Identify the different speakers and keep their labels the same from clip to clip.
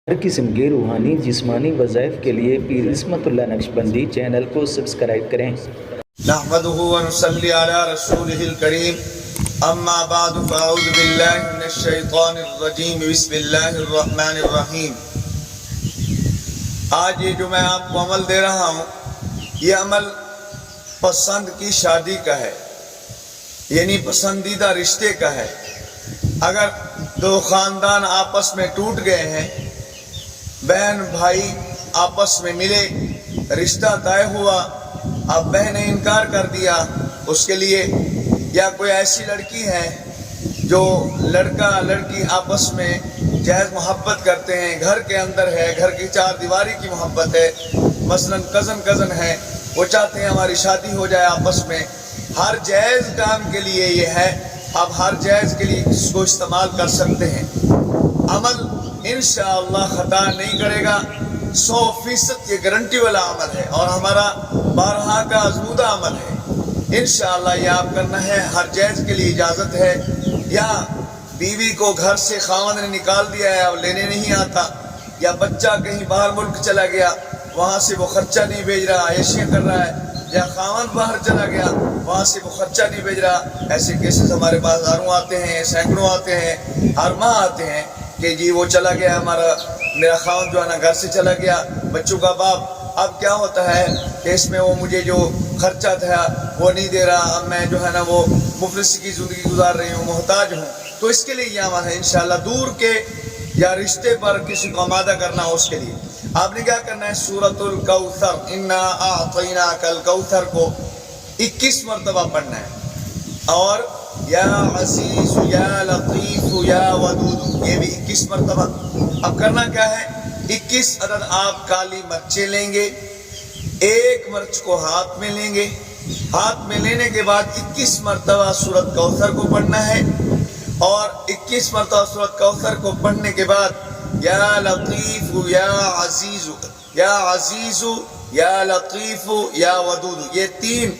Speaker 1: ہر قسم کے روحانی جسمانی وظائف کے لیے پیر عصمت اللہ نقشبندی چینل کو سبسکرائب کریں۔
Speaker 2: نحمده ونصلي على رسوله الكريم اما بعد فاعوذ بالله من الشیطان الرجیم بسم اللہ الرحمن الرحیم۔ آج یہ جو میں آپ کو عمل دے رہا ہوں یہ عمل پسند کی شادی کا ہے، یعنی پسندیدہ رشتے کا ہے۔ اگر دو خاندان آپس میں ٹوٹ گئے ہیں، بہن بھائی آپس میں ملے، رشتہ طے ہوا، اب بہن نے انکار کر دیا اس کے لیے، یا کوئی ایسی لڑکی ہے جو لڑکا لڑکی آپس میں جہیز محبت کرتے ہیں، گھر کے اندر ہے، گھر کی چار دیواری کی محبت ہے، مثلا کزن ہے، وہ چاہتے ہیں ہماری شادی ہو جائے آپس میں، ہر جائز کام کے لیے یہ ہے، اب ہر جائز کے لیے اس کو استعمال کر سکتے ہیں۔ عمل انشاءاللہ خطا نہیں کرے گا، 100% یہ گارنٹی والا عمل ہے اور ہمارا بارہا کا آزمودہ عمل ہے۔ انشاءاللہ یہ آپ کرنا ہے، ہر جائز کے لیے اجازت ہے۔ یا بیوی کو گھر سے خاوند نے نکال دیا ہے، اب لینے نہیں آتا، یا بچہ کہیں باہر ملک چلا گیا، وہاں سے وہ خرچہ نہیں بھیج رہا، عیشیاں کر رہا ہے، یا خاوند باہر چلا گیا، وہاں سے وہ خرچہ نہیں بھیج رہا۔ ایسے کیسز ہمارے پاس ہزاروں آتے ہیں، سینکڑوں آتے ہیں، ہر ماہ آتے ہیں کہ جی وہ چلا گیا، میرا خاوند جو ہے نا گھر سے چلا گیا، بچوں کا باپ، اب کیا ہوتا ہے کہ اس میں وہ مجھے جو خرچہ تھا وہ نہیں دے رہا، اب میں جو ہے نا وہ مفلسی کی زندگی گزار رہی ہوں، محتاج ہوں۔ تو اس کے لیے یہ عمل ہے انشاءاللہ، دور کے یا رشتے پر کسی کو آمادہ کرنا ہو، اس کے لیے آپ نے کیا کرنا ہے، سورۃ الکوثر، انا اعطیناک الکوثر کو 21 مرتبہ پڑھنا ہے، اور یا عزیز یا لطیف یا ودود یہ بھی 21 مرتبہ۔ اب کرنا کیا ہے، 21 عدد آپ کالی مرچیں لیں گے، ایک مرچ کو ہاتھ میں لیں گے، ہاتھ میں لینے کے بعد 21 مرتبہ سورۃ کوثر کو پڑھنا ہے، اور 21 مرتبہ سورۃ کوثر کو پڑھنے کے بعد یا لطیف یا عزیز یا عزیز یا لطیف یا ودود یہ 3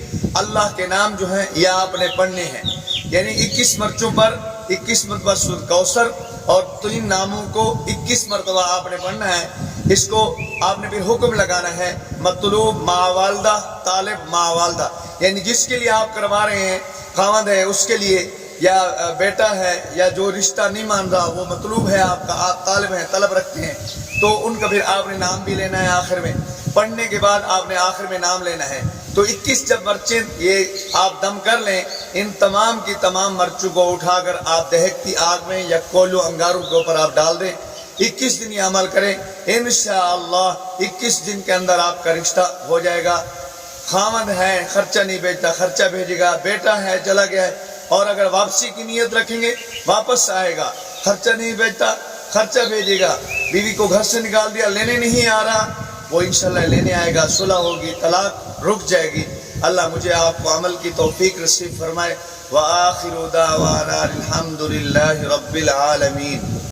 Speaker 2: اللہ کے نام جو ہیں یہ آپ نے پڑھنے ہیں، یعنی 21 مرچوں پر 21 مرتبہ سورۃ کوثر اور 3 ناموں کو 21 مرتبہ آپ نے پڑھنا ہے۔ اس کو آپ نے پھر حکم لگانا ہے، مطلوب مع والدہ، طالب مع والدہ، یعنی جس کے لیے آپ کروا رہے ہیں، خاوند ہے اس کے لیے، یا بیٹا ہے، یا جو رشتہ نہیں مان رہا وہ مطلوب ہے آپ کا، آپ طالب ہیں، طلب رکھتے ہیں، تو ان کا پھر آپ نے نام بھی لینا ہے آخر میں، پڑھنے کے بعد آپ نے آخر میں نام لینا ہے۔ تو 21 جب مرچیں یہ آپ دم کر لیں، ان تمام کی تمام مرچوں کو اٹھا کر آپ دہکتی آگ میں یا کولو انگاروں کے اوپر آپ ڈال دیں، 21 دن یہ عمل کریں، انشاءاللہ 21 دن کے اندر آپ کا رشتہ ہو جائے گا۔ خاوند ہے خرچہ نہیں بھیجتا، خرچہ بھیجے گا، بیٹا ہے چلا گیا ہے، اور اگر واپسی کی نیت رکھیں گے واپس آئے گا، خرچہ نہیں بھیجتا خرچہ بھیجے گا، بیوی کو گھر سے نکال دیا لینے نہیں آ رہا، وہ انشاءاللہ لینے آئے گا، صلح ہوگی، طلاق رک جائے گی۔ اللہ مجھے آپ کو عمل کی توفیق نصیب فرمائے۔ وآخر دعوانا الحمد للہ رب العالمین۔